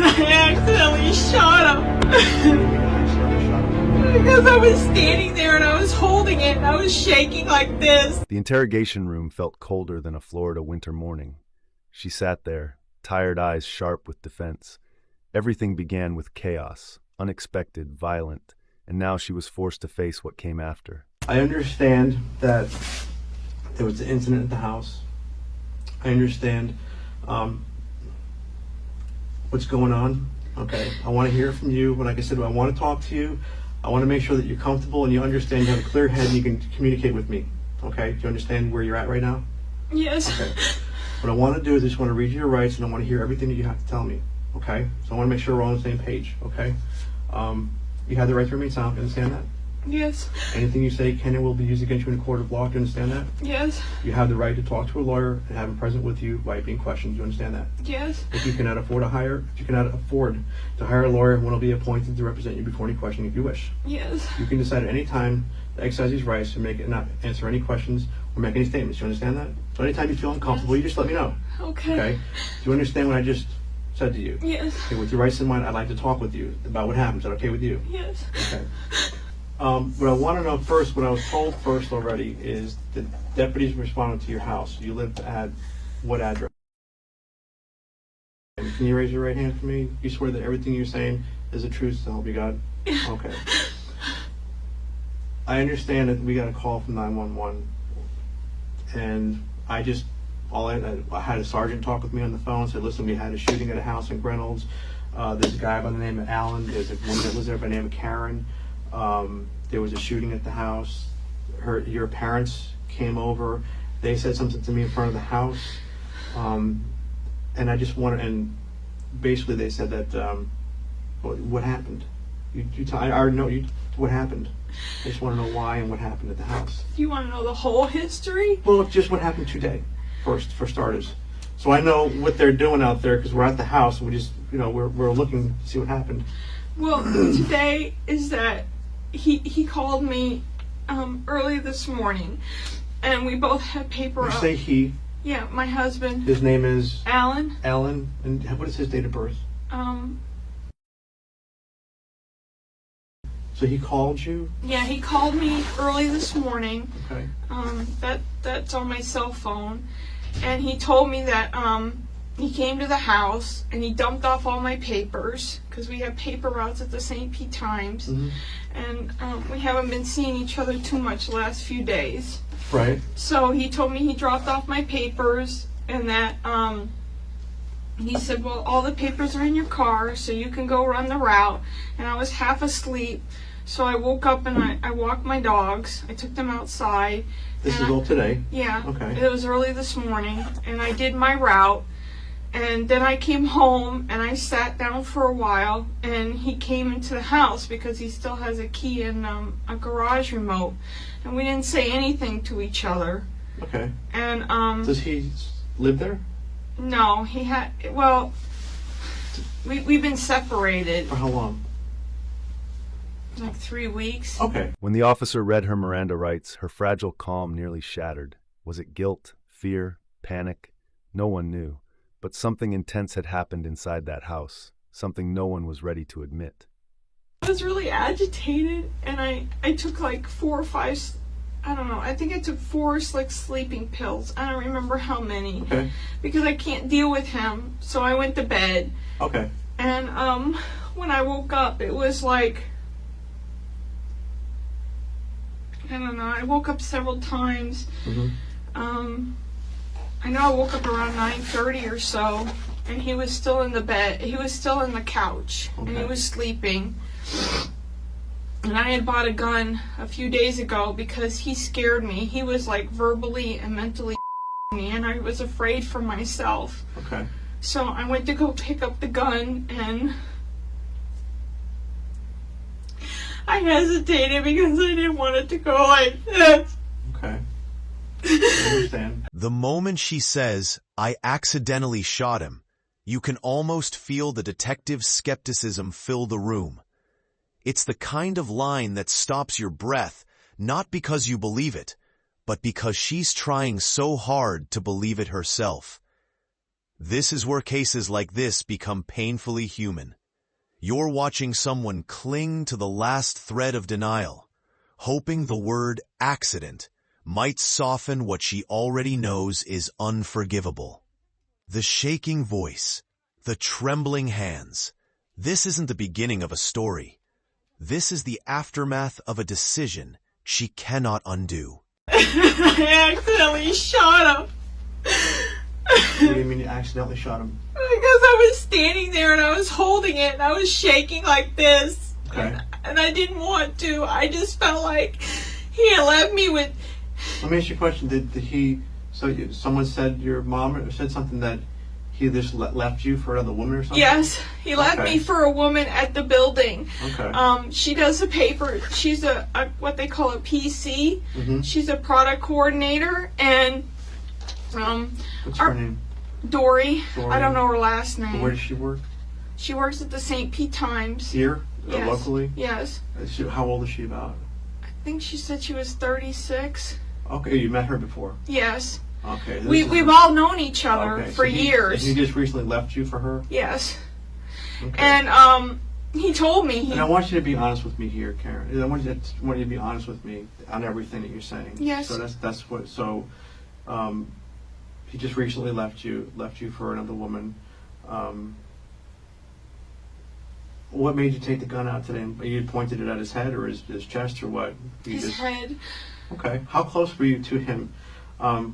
I accidentally shot him. Because I was standing there and I was holding it and I was shaking like this. The interrogation room felt colder than a Florida winter morning. She sat there, tired eyes sharp with defense. Everything began with chaos, unexpected, violent, and now she was forced to face what came after. I understand that there was an incident at the house. I understand what's going on. Okay, I want to hear from you. But like I said, I want to talk to you. I want to make sure that you're comfortable and you understand, you have a clear head and you can communicate with me. Okay, do you understand where you're at right now? Yes. Okay. What I want to do is I just want to read you your rights and I want to hear everything that you have to tell me. Okay, so I want to make sure we're all on the same page. Okay, you have the right to remain silent. You understand that? Yes. Anything you say can and will be used against you in a court of law. Do you understand that? Yes. You have the right to talk to a lawyer and have him present with you while being questioned. Do you understand that? Yes. If you cannot afford to hire a lawyer, one will be appointed to represent you before any questioning if you wish. Yes. You can decide at any time to exercise these rights and not answer any questions or make any statements. Do you understand that? So anytime you feel uncomfortable, you just let me know. Okay. Okay? Do you understand what I just said to you? Yes. Okay, with your rights in mind, I'd like to talk with you about what happened. Is that okay with you? Yes. Okay. What I want to know first, what I was told first already, is the deputies responded to your house. You lived at what address? Can you raise your right hand for me? You swear that everything you're saying is the truth, so help you God? Okay. I understand that we got a call from 911, and I had a sergeant talk with me on the phone, said, listen, we had a shooting at a house in Reynolds. There's a guy by the name of Alan. There's a woman that lives there by the name of Karen. There was a shooting at the house. Your parents came over. They said something to me in front of the house. And I just wanted, and basically they said that, what happened? I already know what happened. I just want to know why and what happened at the house. You want to know the whole history? Well, just what happened today, first, for starters. So I know what they're doing out there because we're at the house and we just, we're looking to see what happened. Well, today is that he called me early this morning, and we both had paper You up. say he. Yeah, my husband. His name is Alan. Alan. And what is his date of birth? So he called you? Yeah, he called me early this morning. Okay. That's on my cell phone, and he told me that he came to the house and he dumped off all my papers because we have paper routes at the St. Pete Times, and we haven't been seeing each other too much the last few days. Right. So he told me he dropped off my papers and that he said, well, all the papers are in your car so you can go run the route. And I was half asleep, so I woke up and I walked my dogs. I took them outside. This is all today? Yeah. Okay. It was early this morning, and I did my route. And then I came home and I sat down for a while, and he came into the house because he still has a key and a garage remote, and we didn't say anything to each other. Okay. And does he live there? No, he had. Well, we've been separated. For how long? Like 3 weeks. Okay. When the officer read her Miranda rights, her fragile calm nearly shattered. Was it guilt, fear, panic? No one knew. But something intense had happened inside that house, something no one was ready to admit. I was really agitated, and I took like 4 or 5, I don't know, I think I took 4 like sleeping pills. I don't remember how many. Okay. Because I can't deal with him, so I went to bed. Okay. And when I woke up, it was like, I don't know, I woke up several times. I know I woke up around 9:30 or so, and he was still in the bed. He was still in the couch, and he was sleeping. And I had bought a gun a few days ago because he scared me. He was like verbally and mentally me, and I was afraid for myself. Okay. So I went to go pick up the gun, and I hesitated because I didn't want it to go like this. Okay. I understand. The moment she says, I accidentally shot him, you can almost feel the detective's skepticism fill the room. It's the kind of line that stops your breath, not because you believe it, but because she's trying so hard to believe it herself. This is where cases like this become painfully human. You're watching someone cling to the last thread of denial, hoping the word accident might soften what she already knows is unforgivable. The shaking voice, the trembling hands. This isn't the beginning of a story. This is the aftermath of a decision she cannot undo. I accidentally shot him. What do you mean you accidentally shot him? Because I was standing there and I was holding it and I was shaking like this. Okay. And I didn't want to. I just felt like he had left me with... Let me ask you a question. Did he... someone said your mom said something that he just left you for another woman or something? Yes, he left Okay. me for a woman at the building. Okay. She does a paper. She's a what they call a PC. Mm-hmm. She's a product coordinator, and What's her name? Dory. Dory. I don't know her last name. Where does she work? She works at the St. Pete Times. Here? Yes. Locally? Yes. How old is she about? I think she said she was 36. Okay, you met her before. Yes. Okay. We've all known each other Okay, for so years. He just recently left you for her? Yes. Okay. And he told me And I want you to be honest with me here, Karen. I want you to be honest with me on everything that you're saying. Yes. So that's what. So, he just recently left you for another woman. What made you take the gun out today? You pointed it at his head or his chest or what? his head. Okay. How close were you to him? How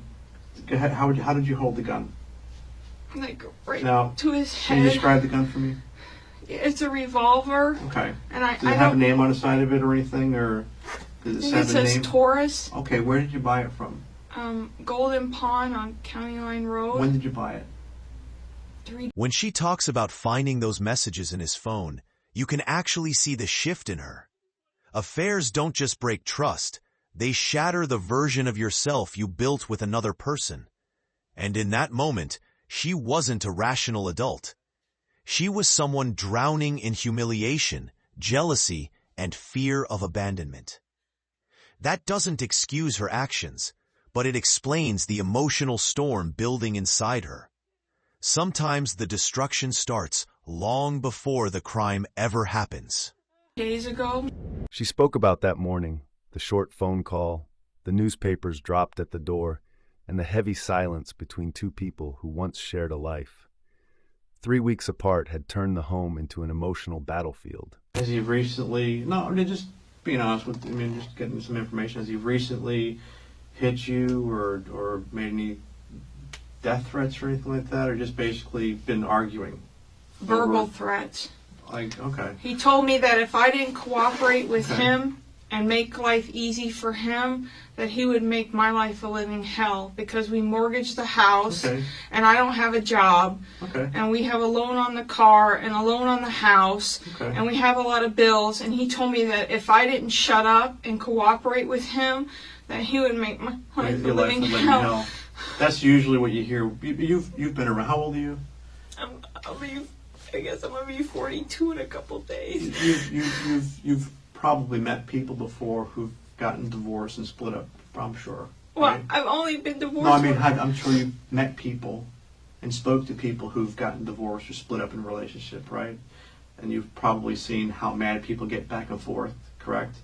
did you hold the gun? Like right Now, to his Can you head. describe the gun for me? It's a revolver, Okay. and I Does it have a name on the side of it or anything, or does it think it have a says name? Taurus. Okay, where did you buy it from? Golden Pond on County Line Road. When did you buy it? 3 When she talks about finding those messages in his phone, you can actually see the shift in her. Affairs don't just break trust, they shatter the version of yourself you built with another person. And in that moment, she wasn't a rational adult. She was someone drowning in humiliation, jealousy, and fear of abandonment. That doesn't excuse her actions, but it explains the emotional storm building inside her. Sometimes the destruction starts long before the crime ever happens. days ago. She spoke about that morning, the short phone call, the newspapers dropped at the door, and the heavy silence between two people who once shared a life. 3 weeks apart had turned the home into an emotional battlefield. Has he recently? No, just being honest with. Just getting some information. Has he recently hit you or made any death threats or anything like that, or just basically been arguing? Verbal Over- threats. Like, okay. He told me that if I didn't cooperate with Okay. him and make life easy for him, that he would make my life a living hell because we mortgaged the house Okay. and I don't have a job Okay. and we have a loan on the car and a loan on the house Okay. and we have a lot of bills, and he told me that if I didn't shut up and cooperate with him, that he would make my life a Your life living is living hell. hell. That's usually what you hear. You've been around. How old are you? I guess I'm gonna be 42 in a couple days. You've probably met people before who've gotten divorced and split up. I'm sure. Well, right? I've only been divorced. No, I mean I'm sure you've met people and spoke to people who've gotten divorced or split up in a relationship, right? And you've probably seen how mad people get back and forth. Correct?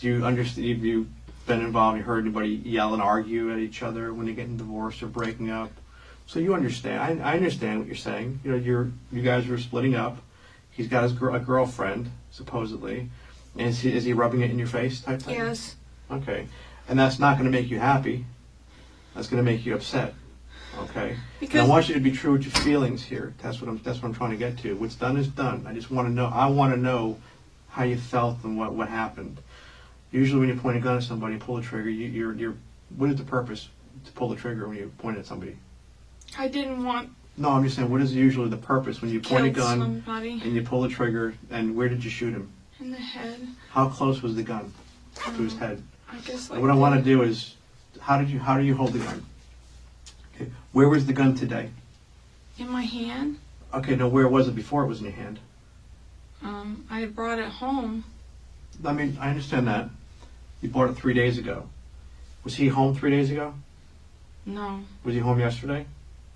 Do you understand? Have you been involved? You heard anybody yell and argue at each other when they're getting divorced or breaking up? So you understand. I understand what you're saying. You guys are splitting up. He's got a girlfriend supposedly, and is he rubbing it in your face type thing? Yes. Okay, and that's not going to make you happy. That's going to make you upset. Okay. Because and I want you to be true with your feelings here. That's what I'm trying to get to. What's done is done. I just want to know. I want to know how you felt and what happened. Usually, when you point a gun at somebody and pull the trigger, you're. What is the purpose to pull the trigger when you point at somebody? I didn't want No, I'm just saying. What is usually the purpose when you to point a kill gun somebody and you pull the trigger? And where did you shoot him? in the head. How close was the gun to his head? I guess And what I want to do is, how do you hold the gun? Okay. Where was the gun today? in my hand. Okay, no, where was it before it was in your hand? I had brought it home. I mean, I understand that. You bought it 3 days ago. Was he home 3 days ago? No, Was he home yesterday?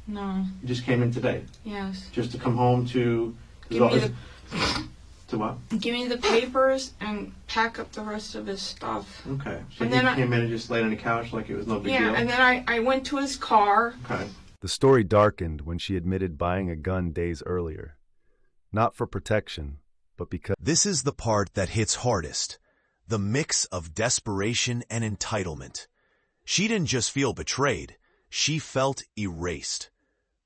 No. You just came in today, Yes. just to come home to. Give me the To what? Give me the papers and pack up the rest of his stuff. Okay. So And he then came in and just laid on the couch like it was no big deal? Yeah, and then I went to his car. Okay. The story darkened when she admitted buying a gun days earlier. Not for protection, but because This is the part that hits hardest. The mix of desperation and entitlement. She didn't just feel betrayed. She felt erased.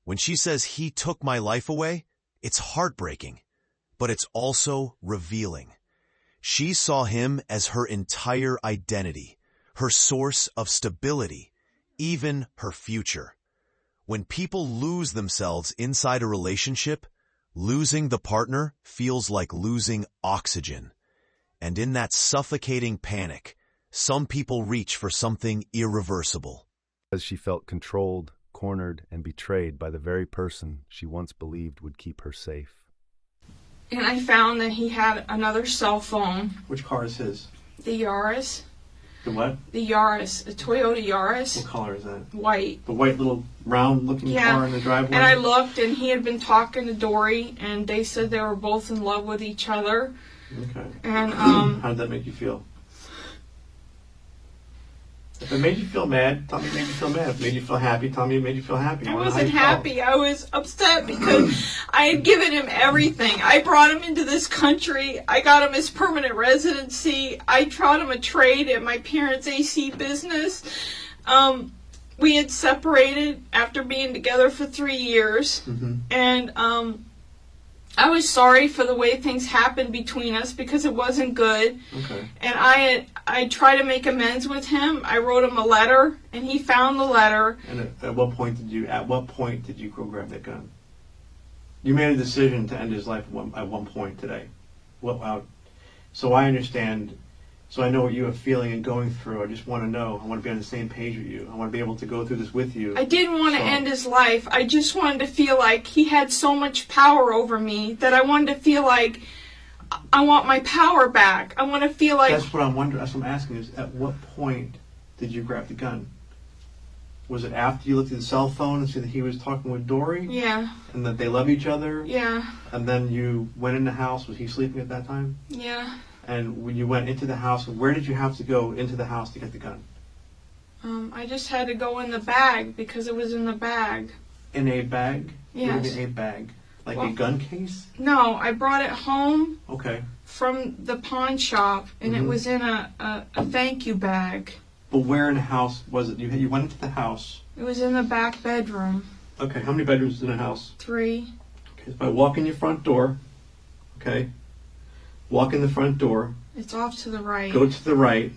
When she says he took my life away, it's heartbreaking, but it's also revealing. She saw him as her entire identity, her source of stability, even her future. When people lose themselves inside a relationship, losing the partner feels like losing oxygen. And in that suffocating panic, some people reach for something irreversible. she felt controlled, cornered, and betrayed by the very person she once believed would keep her safe. And I found that he had another cell phone, Which car is his? the Yaris. The what? The Yaris, the Toyota Yaris, What color is that? white. The white little round-looking Yeah. car in the driveway? And I looked, and he had been talking to Dory, and they said they were both in love with each other. Okay. And How did that make you feel? If it made you feel mad, tell me it made you feel mad. If it made you feel happy, tell me it made you feel happy. I wanna know how wasn't you felt. happy. I was upset because I had given him everything. I brought him into this country. I got him his permanent residency. I taught him a trade at my parents' AC business. We had separated after being together for 3 years. Mhm. And I was sorry for the way things happened between us because it wasn't good. Okay. And I tried to make amends with him. I wrote him a letter, and he found the letter. And at what point did you go grab that gun? You made a decision to end his life at one point today. So I understand. So I know what you are feeling and going through. I just want to know. I want to be on the same page with you. I want to be able to go through this with you. I didn't want to So- end his life. I just wanted to feel like he had so much power over me that I wanted to feel like I want my power back. I want to feel like That's what I'm wondering. That's what I'm asking is, at what point did you grab the gun? Was it after you looked at the cell phone and see that he was talking with Dory yeah, and that they love each other? yeah, And then you went in the house. Was he sleeping at that time? yeah. And when you went into the house, where did you have to go into the house to get the gun? I just had to go in the bag because it was in the bag. In a bag? Yes. What do you mean a bag? Like a Well- gun case? No, I brought it home Okay. from the pawn shop, and it Mhm. was in a thank you bag. But where in the house was it? You went into the house. It was in the back bedroom. Okay, how many bedrooms in the house? 3. Okay, so I walk in your front door. Okay. Walk in the front door. It's off to the right. Go to the right.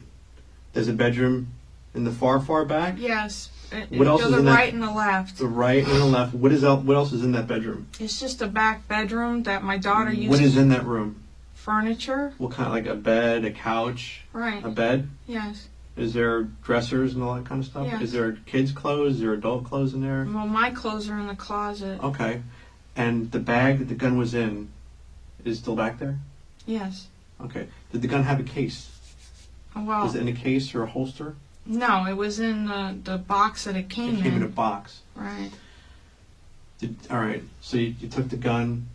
There's a bedroom in the far back. Yes. What else Go is the in that- right and the left. The right and the left. What else is in that bedroom? It's just a back bedroom that my daughter used. What is in that room? Furniture. What kind? Like a bed, a couch, Right. a bed? Yes. Is there dressers and all that kind of stuff? Yes. Is there kids' clothes? Is there adult clothes in there? Well, my clothes are in the closet. Okay. And the bag that the gun was in is still back there? Yes. Okay. Did the gun have a case? Well, Was it in a case or a holster? no, it was in the box that it came It came in a in. box. Right. All right. So you took the gun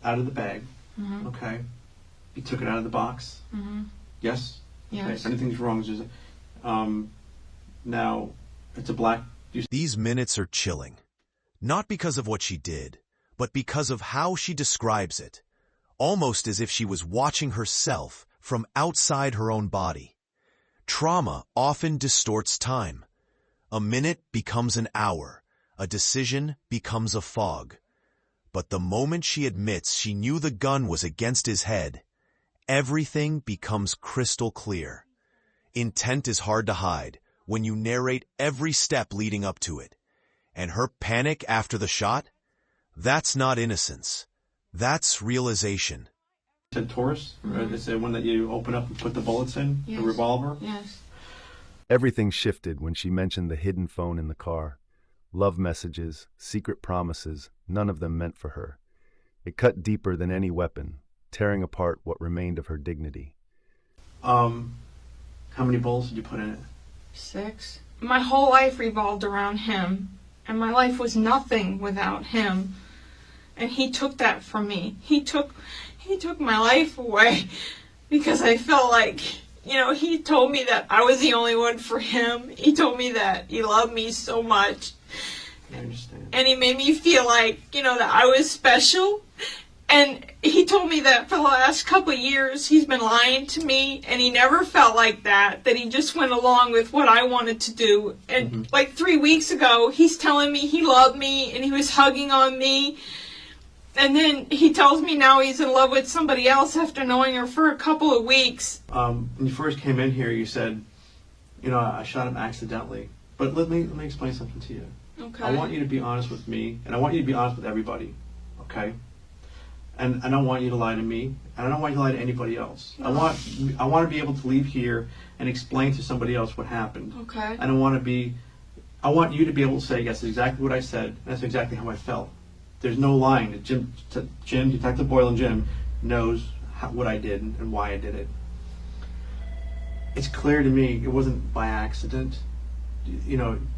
out of the bag. Mhm. Okay. You took it out of the box. Mhm. Yes. Okay. Yes. If anything's wrong, just now it's a black. These minutes are chilling. Not because of what she did, but because of how she describes it. Almost as if she was watching herself from outside her own body. Trauma often distorts time. A minute becomes an hour. A decision becomes a fog. But the moment she admits she knew the gun was against his head, everything becomes crystal clear. Intent is hard to hide when you narrate every step leading up to it. And her panic after the shot? That's not innocence. That's realization. It's a Taurus. Right? It's the one that you open up and put the bullets in. Yes. The revolver. Yes. Everything shifted when she mentioned the hidden phone in the car. Love messages, secret promises, none of them meant for her. It cut deeper than any weapon, tearing apart what remained of her dignity. How many bullets did you put in it? 6. My whole life revolved around him, and my life was nothing without him. And he took that from me. He took my life away because I felt like, he told me that I was the only one for him. He told me that he loved me so much. I understand. And he made me feel like, that I was special. And he told me that for the last couple of years he's been lying to me, and he never felt like that he just went along with what I wanted to do. And like 3 weeks ago, he's telling me he loved me and he was hugging on me. And then he tells me now he's in love with somebody else after knowing her for a couple of weeks. When you first came in here, you said, I shot him accidentally. But let me explain something to you. Okay. I want you to be honest with me, and I want you to be honest with everybody, okay? And I don't want you to lie to me, and I don't want you to lie to anybody else. No. I want to be able to leave here and explain to somebody else what happened. Okay. And I want you to be able to say, yes, that's exactly what I said, and that's exactly how I felt. There's no lying. Jim, Detective Boyle and Jim knows what I did and why I did it. It's clear to me it wasn't by accident.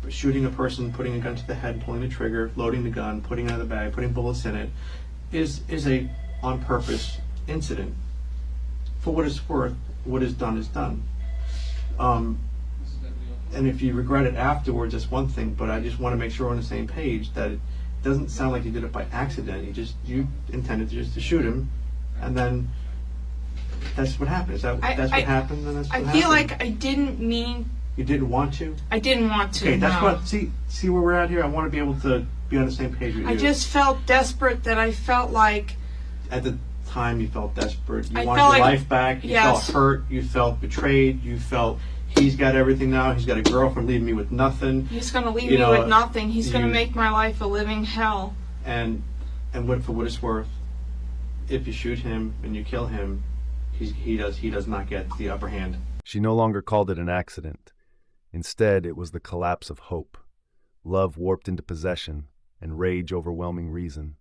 Shooting a person, putting a gun to the head, pulling the trigger, loading the gun, putting it in the bag, putting bullets in it, is a on purpose incident. For what it's worth, what is done is done. And if you regret it afterwards, that's one thing. But I just want to make sure we're on the same page that it doesn't sound like you did it by accident. You intended just to shoot him, and then that's what happened. That's what happened. And that's what I feel like I didn't mean. You didn't want to? I didn't want to. Okay, that's no. what. See where we're at here. I want to be able to be on the same page with you. I just felt desperate that I felt like. At the time, you felt desperate. You I wanted felt your like- life back. You yes. felt hurt. You felt betrayed. You felt he's got everything now. He's got a girlfriend, leaving me with nothing. He's going to leave You me know, with nothing. He's going to you- make my life a living hell. And for what it's worth, if you shoot him and you kill him, he does not get the upper hand. She no longer called it an accident. Instead, it was the collapse of hope, love warped into possession, and rage overwhelming reason.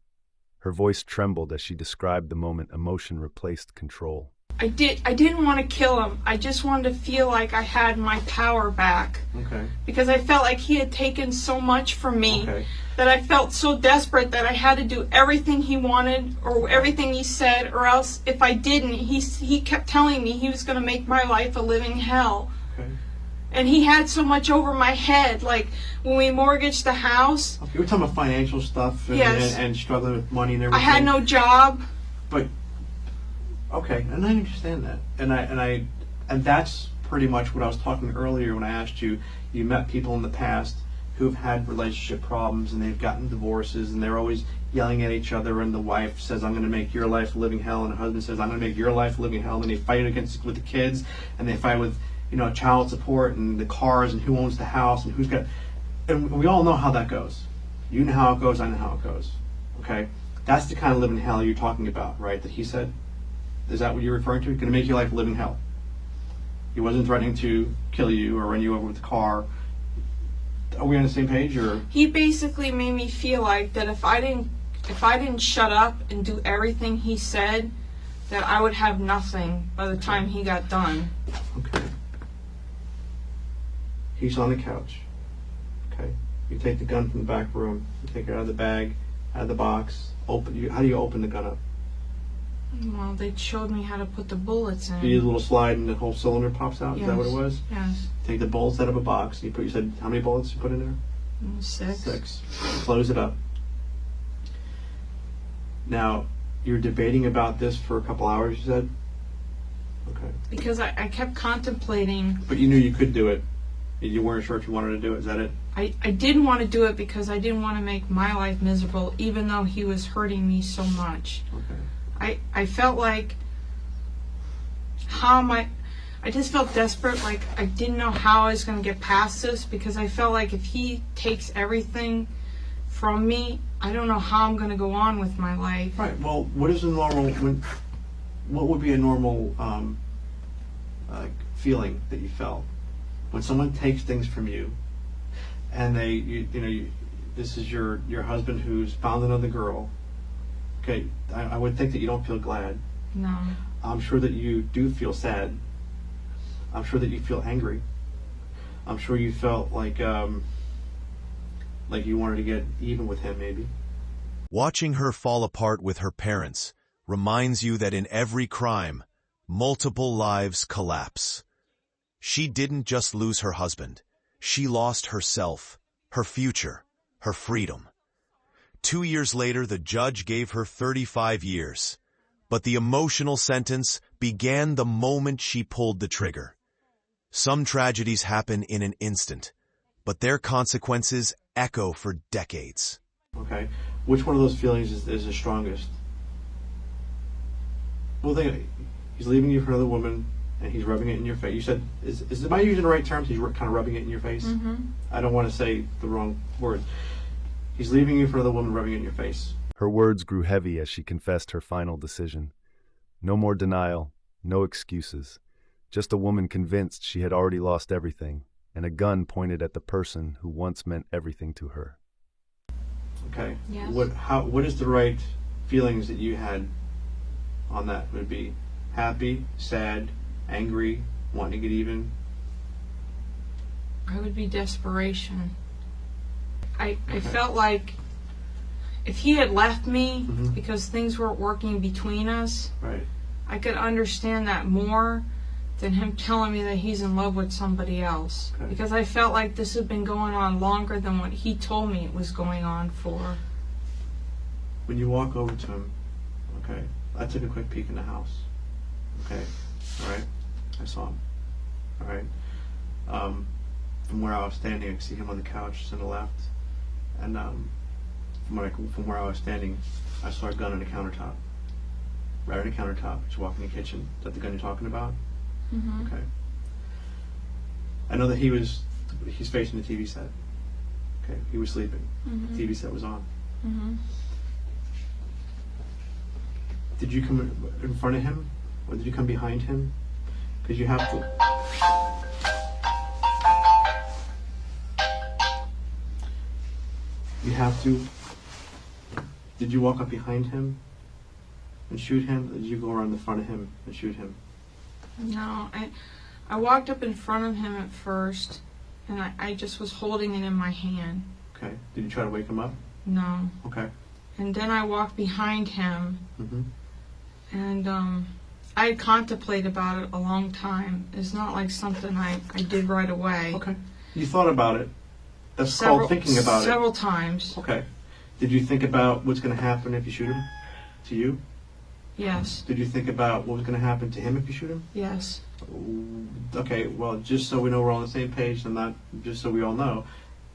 Her voice trembled as she described the moment emotion replaced control. I didn't want to kill him. I just wanted to feel like I had my power back. Okay. Because I felt like he had taken so much from me. Okay. That I felt so desperate that I had to do everything he wanted or everything he said, or else if I didn't, he kept telling me he was going to make my life a living hell. Okay. And he had so much over my head. Like when we mortgaged the house, Okay. We're talking about financial stuff and, Yes. and struggling with money and I everything. had no job. But okay, and I understand that, and that's pretty much what I was talking earlier when I asked you. You met people in the past who've had relationship problems and they've gotten divorces and they're always yelling at each other, and the wife says, "I'm going to make your life a living hell," and the husband says, "I'm going to make your life a living hell," and they fight against with the kids, and they fight with child support and the cars and who owns the house and who's got, and we all know how that goes. You know how it goes, I know how it goes. Okay, that's the kind of living hell you're talking about, right? That he said. Is that what you're referring to? Going to make your life a living hell. He wasn't threatening to kill you or run you over with the car. Are we on the same page, or? He basically made me feel like that if I didn't shut up and do everything he said, that I would have nothing by the time he got done. Okay. He's on the couch. Okay. You take the gun from the back room. You take it out of the bag, out of the box. How do you open the gun up? Well, they showed me how to put the bullets in. You use a little slide and the whole cylinder pops out? Is that what it was? Yes. Take the bullets out of a box. You said how many bullets you put in there? 6. 6. Close it up. Now, you're debating about this for a couple hours, you said? Okay. Because I kept contemplating. But you knew you could do it. You weren't sure if you wanted to do it. Is that it? I didn't want to do it because I didn't want to make my life miserable, even though he was hurting me so much. Okay. I felt like, I just felt desperate, like I didn't know how I was going to get past this, because I felt like if he takes everything from me, I don't know how I'm going to go on with my life. Right. Well, what would be a normal feeling that you felt when someone takes things from you, and this is your husband who's found another girl? Okay, I would think that you don't feel glad. No. I'm sure that you do feel sad. I'm sure that you feel angry. I'm sure you felt like Like you wanted to get even with him, maybe. Watching her fall apart with her parents reminds you that in every crime, multiple lives collapse. She didn't just lose her husband. She lost herself, her future, her freedom. 2 years later, the judge gave her 35 years. But the emotional sentence began the moment she pulled the trigger. Some tragedies happen in an instant, but their consequences echo for decades. Okay. Which one of those feelings is the strongest? Well, he's leaving you for another woman, and he's rubbing it in your face. You said, am I using the right terms? He's kind of rubbing it in your face? Mm-hmm. I don't want to say the wrong words. He's leaving you for another woman, rubbing it in your face. Her words grew heavy as she confessed her final decision. No more denial, no excuses. Just a woman convinced she had already lost everything, and a gun pointed at the person who once meant everything to her. Okay. Yes. What is the right feelings that you had on that? Would it be happy, sad, angry, wanting to get even? It would be desperation. I felt like if he had left me Mhm. because things weren't working between us, Right. I could understand that more than him telling me that he's in love with somebody else. Okay. Because I felt like this had been going on longer than what he told me it was going on for. When you walk over to him, okay, I took a quick peek in the house. Okay, all right, I saw him. All right, from where I was standing, I could see him on the couch to the left, and from where I was standing, I saw a gun on the countertop. Right on the countertop. As you walk in the kitchen. Is that the gun you're talking about? Mm-hmm. Okay. I know that he's facing the TV set. Okay, he was sleeping. Mm-hmm. The TV set was on. Mm-hmm. Did you come in front of him, or did you come behind him? Because you have to. You have to. Did you walk up behind him and shoot him, or did you go around the front of him and shoot him? No, I walked up in front of him at first, and I just was holding it in my hand. Okay. Did you try to wake him up? No. Okay. And then I walked behind him, Mm-hmm. and I had contemplated about it a long time. It's not like something I did right away. Okay. You thought about it. That's called thinking about it. Several times. Okay. Did you think about what's going to happen if you shoot him? To you? Yes. Did you think about what was going to happen to him if you shoot him? Yes. Okay, well, just so we know we're all on the same page, and not just so we all know,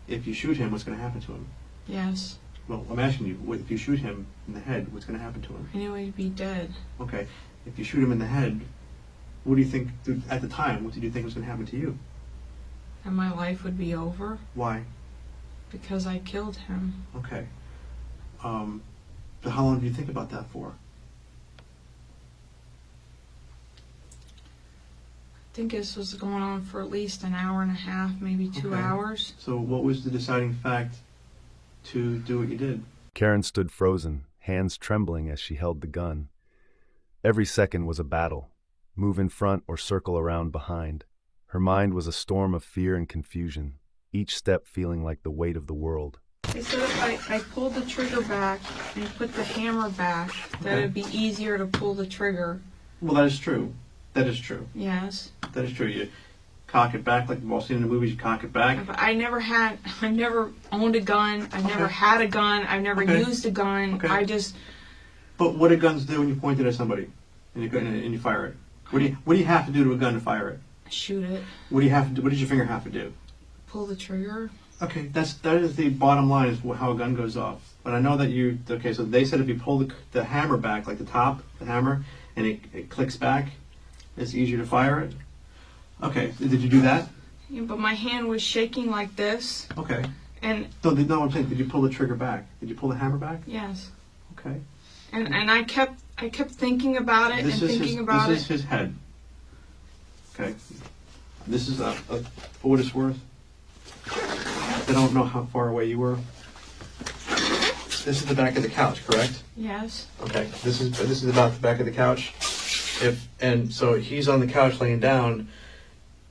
if you shoot him, what's going to happen to him? Yes. Well, I'm asking you, if you shoot him in the head, what's going to happen to him? I knew he'd be dead. Okay, if you shoot him in the head, what do you think, at the time, what did you think was going to happen to you? And my life would be over Why? because I killed him. Okay. So how long did you think about that for? I think this was going on for at least an hour and a half, maybe 2 Okay. hours. So what was the deciding fact to do what you did? Karen stood frozen, hands trembling as she held the gun. Every second was a battle. Move in front or circle around behind. Her mind was a storm of fear and confusion, each step feeling like the weight of the world. They said if I pulled the trigger back and put the hammer back, that Okay. it'd be easier to pull the trigger. Well, that is true. That is true. Yes. That is true. You cock it back like we've all seen in the movies. You cock it back. But I never owned a gun. I never Okay. had a gun. I've never Okay. used a gun. Okay. I just, But what do guns do when you point it at somebody and you fire it? What do you have to do to a gun to fire it? shoot it, What do you have to do? What does your finger have to do? pull the trigger. Okay, that is the bottom line, is how a gun goes off. But I know that so they said if you pull the hammer back, like the top, the hammer, and it clicks back, it's easier to fire it. Okay, did you do that? Yeah, but my hand was shaking like this, Okay. and No, I'm saying, did you pull the trigger back? Did you pull the hammer back? yes, Okay. and I kept thinking about it This and is thinking about this is it. his head. Okay. This is for what it's worth. I don't know how far away you were. This is the back of the couch, correct? Yes, Okay. This is about the back of the couch. So he's on the couch laying down.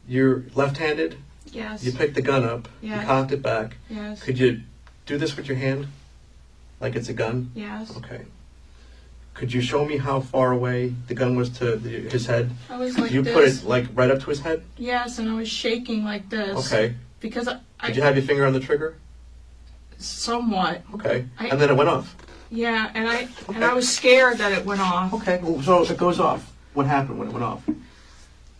You're left-handed. yes, You picked the gun up. Yeah. You cocked it back. yes. Could you do this with your hand? Like it's a gun? Yes. Okay. Could you show me how far away the gun was to his head? I was like Did you this. put it like right up to his head? Yes, and I was shaking like this. Okay. Because Did you have your finger on the trigger? somewhat. Okay. I- And then it went off. Yeah, and I was scared that it went off. Okay. Well, so it goes off. What happened when it went off?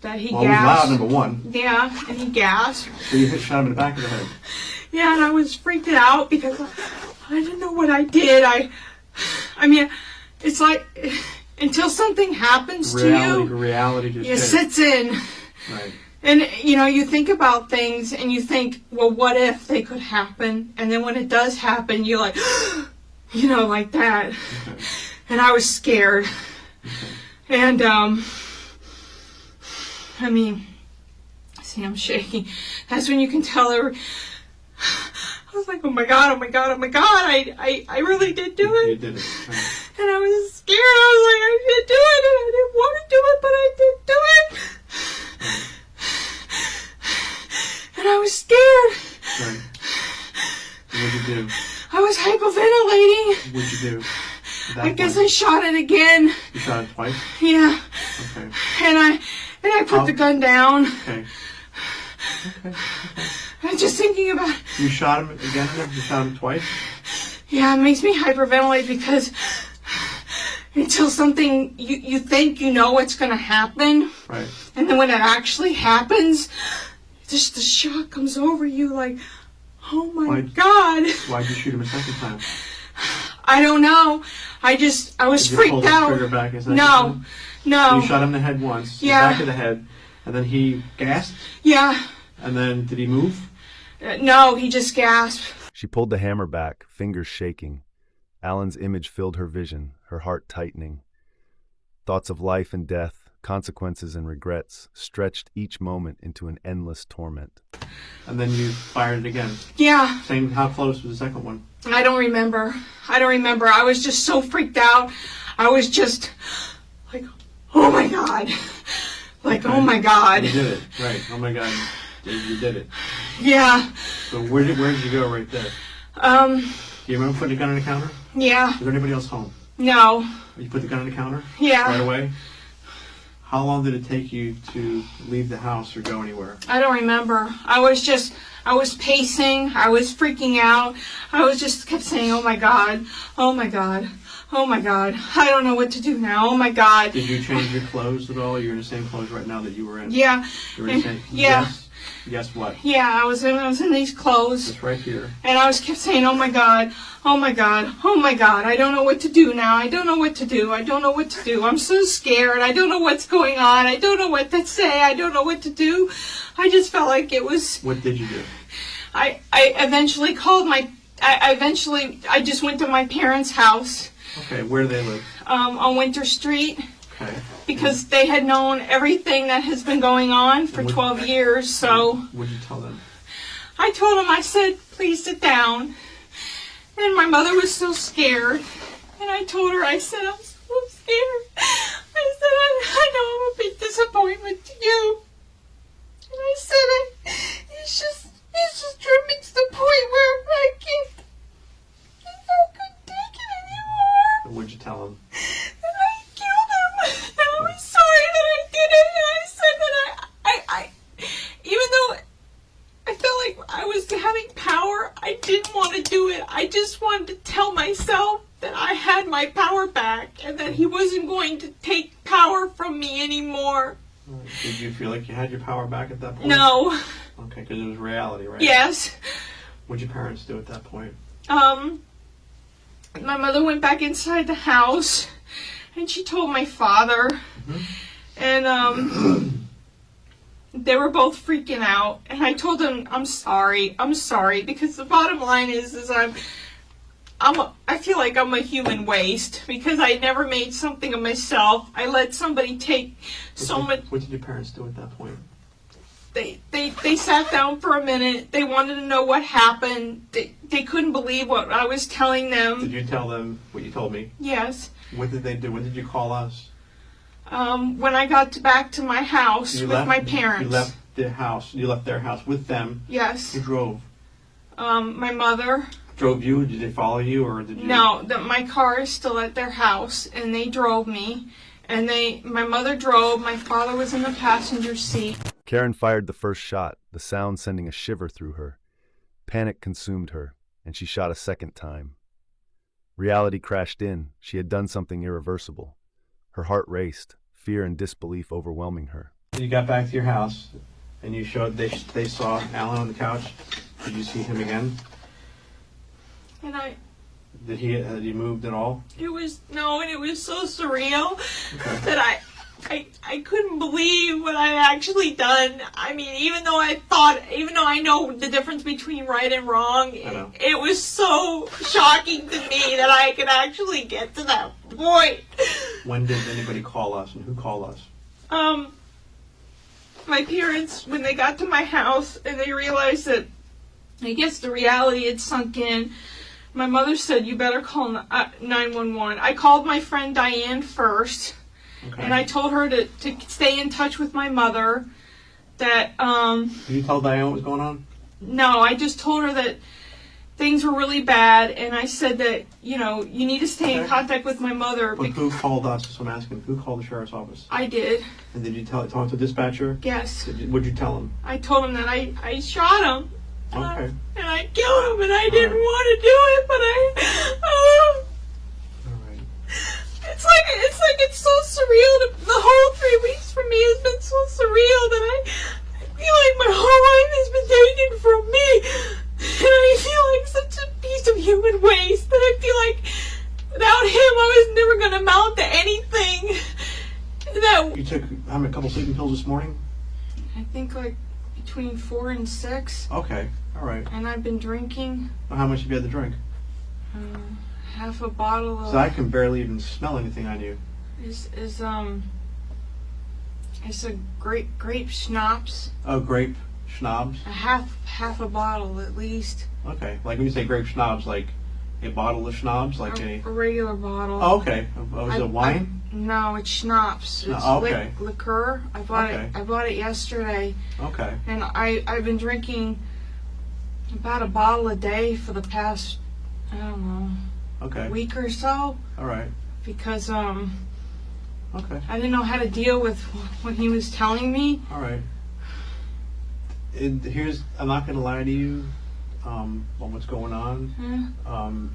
That he Well, it was loud, gasped. number one. Yeah, and he gasped. So you shot him in the back of the head. Yeah, and I was freaked out because I didn't know what I did. I mean, it's like until something happens to you, Reality just it hit. sits in. Right. And, you know, you think about things and you think, well, what if they could happen? And then when it does happen, you're like, you know, like that. Okay. And I was scared. Okay. And, I mean, see, I'm shaking. That's when you can tell I was like, oh my God, oh my God, oh my God. I really did do You it. did it. Right. And I was scared. I was like, I did do it. And I didn't want to do it, but I did do it. And I was scared. Right. What'd you do? I was hyperventilating. What'd you do? At that I guess I point? shot it again. You shot it twice? Yeah. Okay. And I put the gun down. Okay. Okay. I'm just thinking about, You shot him again? You shot him twice? yeah, it makes me hyperventilate because until something, you think you know what's going to happen. Right. And then when it actually happens, just the shock comes over you like, oh my God. Why'd you shoot him a second time? I don't know. I was Did you pull freaked the out. trigger back a second No, time? So no. you shot him in the head once, the Yeah. back of the head, and then he gasped, Yeah. and then did he move? No, he just gasped. She pulled the hammer back, fingers shaking. Alan's image filled her vision, her heart tightening. Thoughts of life and death, consequences and regrets, stretched each moment into an endless torment. And then you fired it again. Yeah. Same, how close was the second one? I don't remember. I was just so freaked out. I was just like, oh my God. Like, Okay. oh my God. You did it, right. Oh my God, you did it. Yeah. So where did you go right there? Do you remember putting the gun on the counter? Yeah. Was there anybody else home? No. You put the gun on the counter? Yeah. Right away? How long did it take you to leave the house or go anywhere? I don't remember. I was pacing. I was freaking out. I was just kept saying, oh my God. Oh my God. Oh my God. I don't know what to do now. Oh my God. Did you change your clothes at all? You're in the same clothes right now that you were in? Yeah. You were in the same? Yeah. Yes. Yes, what? Yeah, I was in these clothes. It's right here. And I kept saying, oh my God, oh my God, oh my God, I don't know what to do now. I don't know what to do. I don't know what to do. I'm so scared. I don't know what's going on. I don't know what to say. I don't know what to do. I just felt like it was, What did you do? I eventually called I just went to my parents' house, Okay, where do they live? on Winter Street. Okay. Because they had known everything that has been going on for 12 years, so What did you tell them? I told him, I said, please sit down. And my mother was so scared. And I told her, I said, I'm so scared. I said, I know I'm a big disappointment to you. And I said, it's just driven to the point where I couldn't take it anymore. And what'd you tell them? And I killed him. And I was sorry that I did it. And I said that I even though I felt like I was having power, I didn't want to do it. I just wanted to tell myself that I had my power back and that he wasn't going to take power from me anymore. Did you feel like you had your power back at that point? No. Okay, because it was reality, right? Yes. What'd your parents do at that point? My mother went back inside the house and she told my father. And they were both freaking out, and I told them, I'm sorry, because the bottom line is I feel like I'm a human waste, because I never made something of myself. I let somebody take so much. What did your parents do at that point? They sat down for a minute. They wanted to know what happened. They couldn't believe what I was telling them. Did you tell them what you told me? Yes. What did they do? When did you call us? When I got back to my house with my parents. You left the house. You left their house with them. Yes. Who drove? My mother. drove you? Did they follow you, or did you? No, my car is still at their house, and they drove me. And my mother drove. My father was in the passenger seat. Karen fired the first shot, the sound sending a shiver through her. Panic consumed her, and she shot a second time. Reality crashed in. She had done something irreversible. Her heart raced, fear and disbelief overwhelming her. You got back to your house, and you showed they saw Alan on the couch. Did you see him again? And Had he moved at all? it was so surreal Okay. that I couldn't believe what I actually done. I mean, even though I know the difference between right and wrong, it was so shocking to me that I could actually get to that point. When did anybody call us, and who called us? My parents, when they got to my house and they realized that, I guess the reality had sunk in, my mother said, you better call 911. I called my friend Diane first, Okay. and I told her to stay in touch with my mother, that, Did you tell Diane what was going on? no, I just told her that things were really bad, and I said that, you need to stay in Okay. contact with my mother. But who called us? So I'm asking, who called the sheriff's office? I did, And did you talk to the dispatcher? yes. What'd you tell him? I told him that I shot him. Okay. And I killed him, and I didn't Alright. want to do it, but All right. it's so surreal. The whole 3 weeks for me has been so surreal that I feel like my whole life has been taken from me, and I feel like such a piece of human waste that I feel like without him I was never going to amount to anything. That You took a couple sleeping pills this morning? I think like between 4 and 6, Okay. All right. and I've been drinking Well, how much have you had to drink? half a bottle of. So I can barely even smell anything on you. It's a grape schnapps, Oh, grape schnapps. a half a bottle at least, Okay. Like when you say grape schnapps, like a bottle of schnapps, like a a. regular bottle. Oh, okay. Oh, is it wine? No, it's schnapps. It's Oh, okay. liqueur. I bought it yesterday, Okay. and I've been drinking about a bottle a day for the past, I don't know, Okay. week or so, All right. because Okay. I didn't know how to deal with what he was telling me. All right. I'm not going to lie to you on what's going on.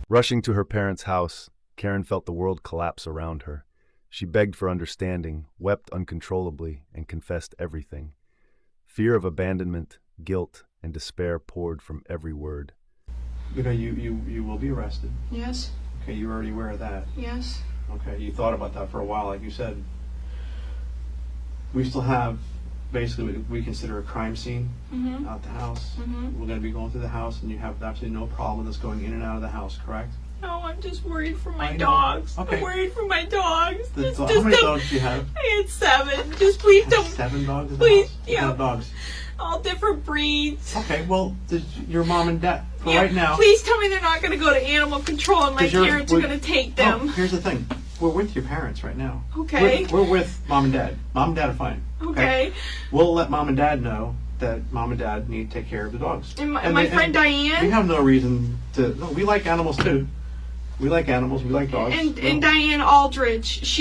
Rushing to her parents' house, Karen felt the world collapse around her. She begged for understanding, wept uncontrollably, and confessed everything. Fear of abandonment, guilt, and despair poured from every word. You will be arrested. Yes, Okay, you're already aware of that. yes. Okay, you thought about that for a while, like you said. We still have, basically, what we consider a crime scene Mhm. out the house. Mhm. We're going to be going through the house, and you have absolutely no problem with us going in and out of the house, correct? No, I'm just worried for my I know. dogs. Okay. I'm worried for my dogs. How many dogs do you have? I had 7. Just please You don't. have 7 dogs in the Please, house? What yeah. kind of dogs? All different breeds. Okay, well, your mom and dad, for Yeah, right now. please tell me they're not going to go to animal control and my 'Cause you're- parents are we're- going to take Oh, them. here's the thing. We're with your parents right now. Okay. We're with mom and dad. Mom and dad are fine. Okay. We'll let mom and dad know that mom and dad need to take care of the dogs. And my friend We Diane. have no reason to. No, we like animals too. We like animals. We like dogs. And Diane Aldridge.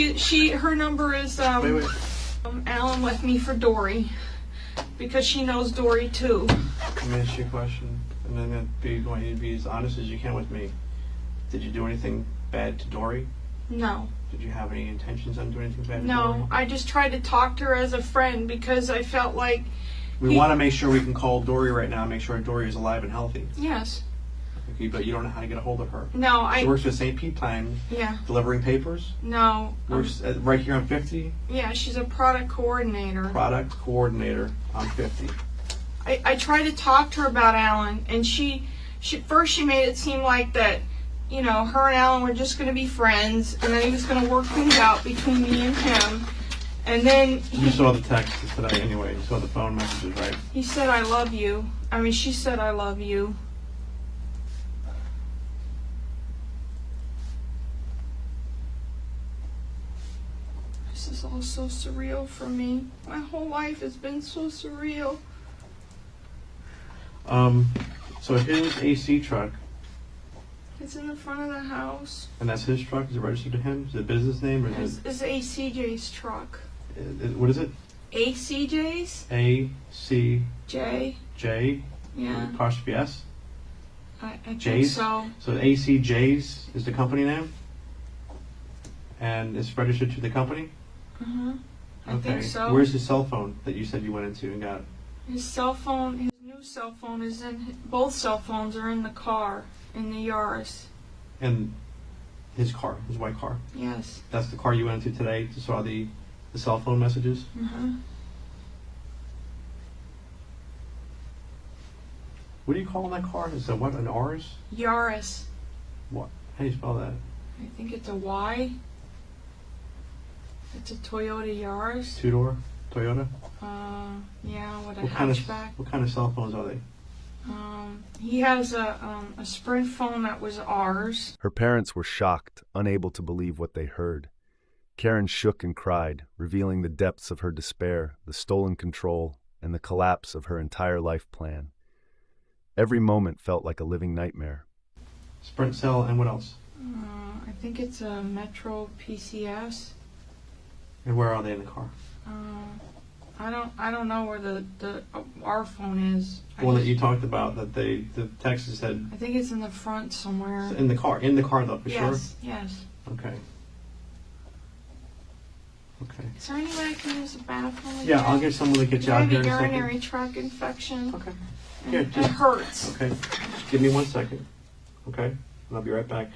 Her number is Wait. Alan left me for Dory because she knows Dory too. Let me ask you a question, and then I want you to be as honest as you can with me. Did you do anything bad to Dory? No. Did you have any intentions on doing anything bad to Dory? No, I just tried to talk to her as a friend because I felt like, We want to make sure we can call Dory right now and make sure Dory is alive and healthy. yes. Okay, but you don't know how to get a hold of her. No, She works for St. Pete Times, yeah, delivering papers. no. Works right here on 50. Yeah, she's a product coordinator. Product coordinator on 50. I tried to talk to her about Alan, and she first she made it seem like that, her and Alan were just going to be friends, and then he was going to work things out between me and him. And then You saw the text today anyway. You saw the phone messages, right? he said, I love you. I mean, she said, I love you. This is all so surreal for me. My whole life has been so surreal. So his AC truck, It's in the front of the house. and that's his truck. Is it registered to him? Is it a business name or is It's ACJ's truck. what is it? ACJ's? ACJ J? Yeah. apostrophe S. I think J's? so. So ACJ's is the company name, and it's registered to the company. I think so. Where's his cell phone that you said you went into and got? His cell phone, his new cell phone is in, both cell phones are in the car, in the Yaris. And his car, his white car. Yes. That's the car you went into today to saw the cell phone messages? What do you call that car? Is it what, an R's? Yaris. What? How do you spell that? I think it's a Y. It's a Toyota Yaris. Two-door Toyota? Yeah, with a What hatchback. what kind of cell phones are they? He has a Sprint phone that was ours. Her parents were shocked, unable to believe what they heard. Karen shook and cried, revealing the depths of her despair, the stolen control, and the collapse of her entire life plan. Every moment felt like a living nightmare. Sprint cell and what else? I think it's a Metro PCS. And where are they in the car? I don't know where the our phone is. The one that you talked about that the text said I think it's in the front somewhere. in the car though, for sure? Yes. Okay. Okay. Is there any way I can use the bathroom? Yeah, I'll get someone to get you I out have here a in a second. urinary tract infection. Okay. And Here, it just- hurts. Okay. Just give me 1 second. Okay? And I'll be right back.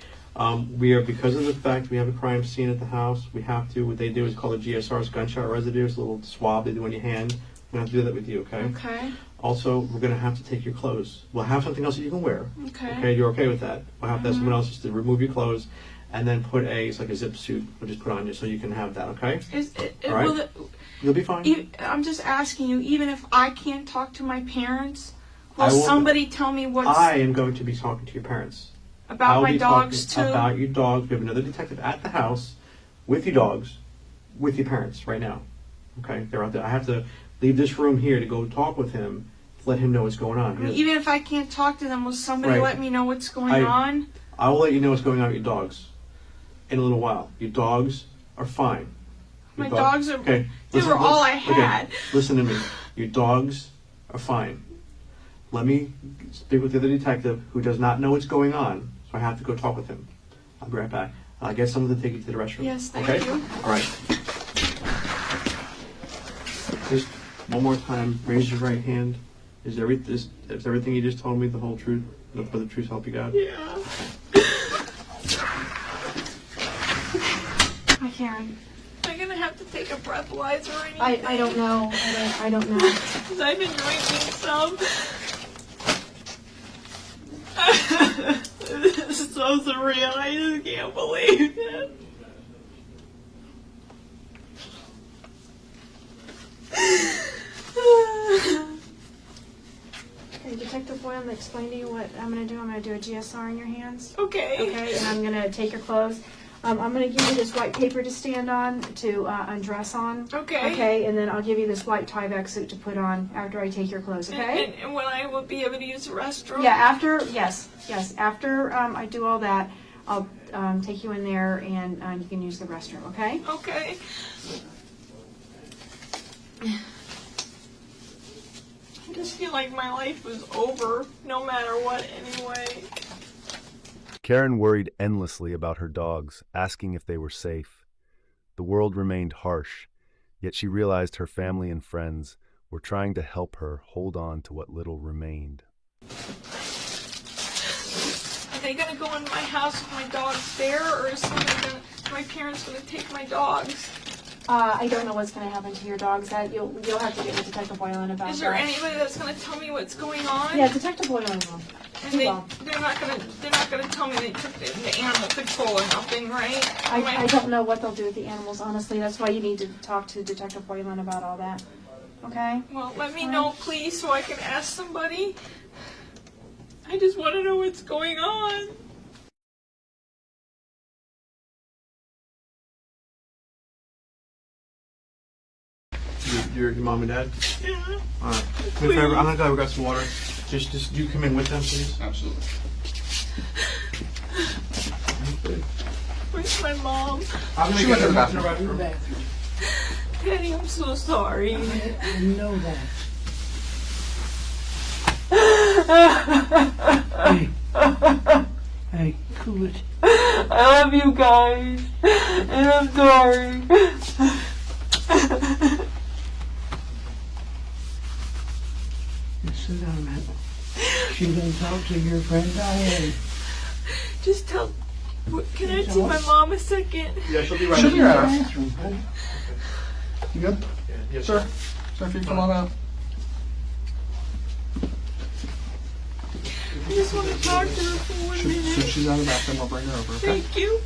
We are, because of the fact we have a crime scene at the house, we have to, what they do is called a GSR's gunshot residue. It's a little swab they do on your hand. We have to do that with you, okay? Okay. Also, we're going to have to take your clothes. We'll have something else that you can wear. Okay. Okay, you're okay with that? We'll have to have someone else just to remove your clothes and then put it's like a zip suit. We'll just put on you so you can have that, okay? All right. Will it, You'll be fine. I'm just asking you, even if I can't talk to my parents, I will will- somebody tell me what's I am going to be talking to your parents. about I'll my be dogs talking too? about your dogs. We have another detective at the house with your dogs, with your parents right now. Okay, they're out there. I have to leave this room here to go talk with him, to let him know what's going on. I mean, even if I can't talk to them, will somebody Right. let me know what's going on? I will let you know what's going on with your dogs in a little while. Your dogs are fine. Your My dogs are. Okay, They were all I had. Okay, listen to me. Your dogs are fine. Let me speak with the other detective who does not know what's going on, so I have to go talk with him. I'll be right back. I'll get someone to take you to the restroom. Yes, thank okay? you. All right. Just one more time, raise your right hand. Is everything you just told me the whole truth? For the truth help you God? Yeah. Hi, Karen. Am I gonna have to take a breathalyzer or anything? I don't know. I don't know. Because I've been drinking some. This is so surreal. I just can't believe it. Okay, Detective Boyle, I'm going to explain to you what I'm going to do. I'm going to do a GSR in your hands. Okay. Okay, and I'm going to take your clothes. I'm going to give you this white paper to stand on, to undress on. Okay. Okay, and then I'll give you this white tie-back suit to put on after I take your clothes, okay? And when I will be able to use the restroom? Yeah, yes. After I do all that, I'll take you in there and you can use the restroom, okay? Okay. I just feel like my life was over, no matter what, anyway. Karen worried endlessly about her dogs, asking if they were safe. The world remained harsh, yet she realized her family and friends were trying to help her hold on to what little remained. Are they gonna go in my house with my dogs there, or is my parents gonna take my dogs? I don't know what's going to happen to your dogs. That you'll have to get with Detective Boylan about that. Is there anybody that's gonna tell me what's going on? Yeah, Detective Boylan will. And He will. they're not gonna tell me they took the animal control or nothing, right? I don't know what they'll do with the animals, honestly. That's why you need to talk to Detective Boylan about all that. Okay? Well, let me know, please, so I can ask somebody. I just want to know what's going on. Your mom and dad? Yeah. All right. I'm gonna go grab some water. Just you come in with them, please. Absolutely. Where's my mom? I'm gonna She get went to the her bathroom. Daddy, I'm so sorry. I know that. Hey, cool it. I love you guys, and I'm sorry. Just sit down, man. She gonna talk to your friend Diane. Just tell. Can I see my mom a second? Yeah, she'll be right. She'll be right out. Bathroom, huh? You good? Yeah, yes, Sir? Sir, if you come on out. I just want to talk to her for 1 So minute. she's out of the bathroom. I'll bring her over, okay? Thank you.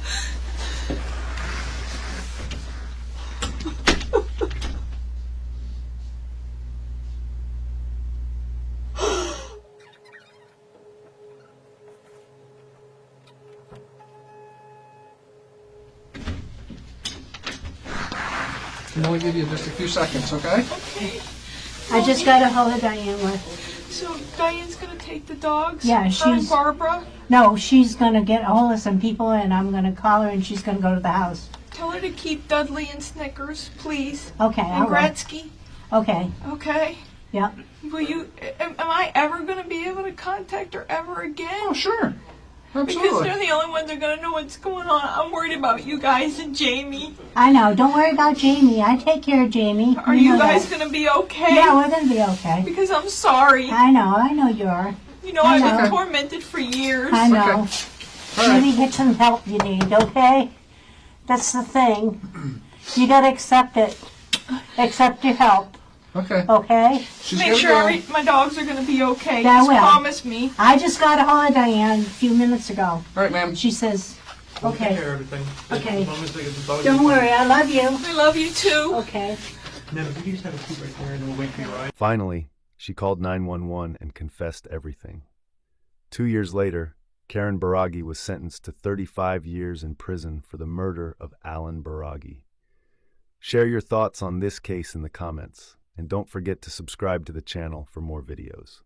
Can only give you just a few seconds, okay? Okay. I just got a hold of Diane with. So Diane's gonna take the dogs. Yeah, Her and she's- Barbara. No, she's gonna get a hold of some people and I'm gonna call her and she's gonna go to the house. Tell her to keep Dudley and Snickers, please. Okay, I And will. Gretzky. Okay, Okay. yep. Will you? Am I ever gonna be able to contact her ever again? Oh, sure. Because Absolutely. they're the only ones that are gonna know what's going on. I'm worried about you guys and Jamie. I know. Don't worry about Jamie. I take care of Jamie. Are you know guys that. gonna be okay? Yeah, we're gonna be okay. Because I'm sorry. I know you are. You know, I I've know. been tormented for years. I know. All right. Maybe get some help you need, okay? That's the thing. You gotta accept it. Accept your help, Okay. okay? She's Make gonna sure go. my dogs are gonna be okay. Yeah, I Just will. promise me. I just got a hold of Diane a few minutes ago. All right, ma'am. She says, We'll take okay, care of everything. Okay. As long as they get the dogs. don't worry, I love you. I love you too. Okay. No, if you just have a seat right there and we'll wait for your ride. Finally, she called 911 and confessed everything. 2 years later, Karen Baragi was sentenced to 35 years in prison for the murder of Alan Baragi. Share your thoughts on this case in the comments, and don't forget to subscribe to the channel for more videos.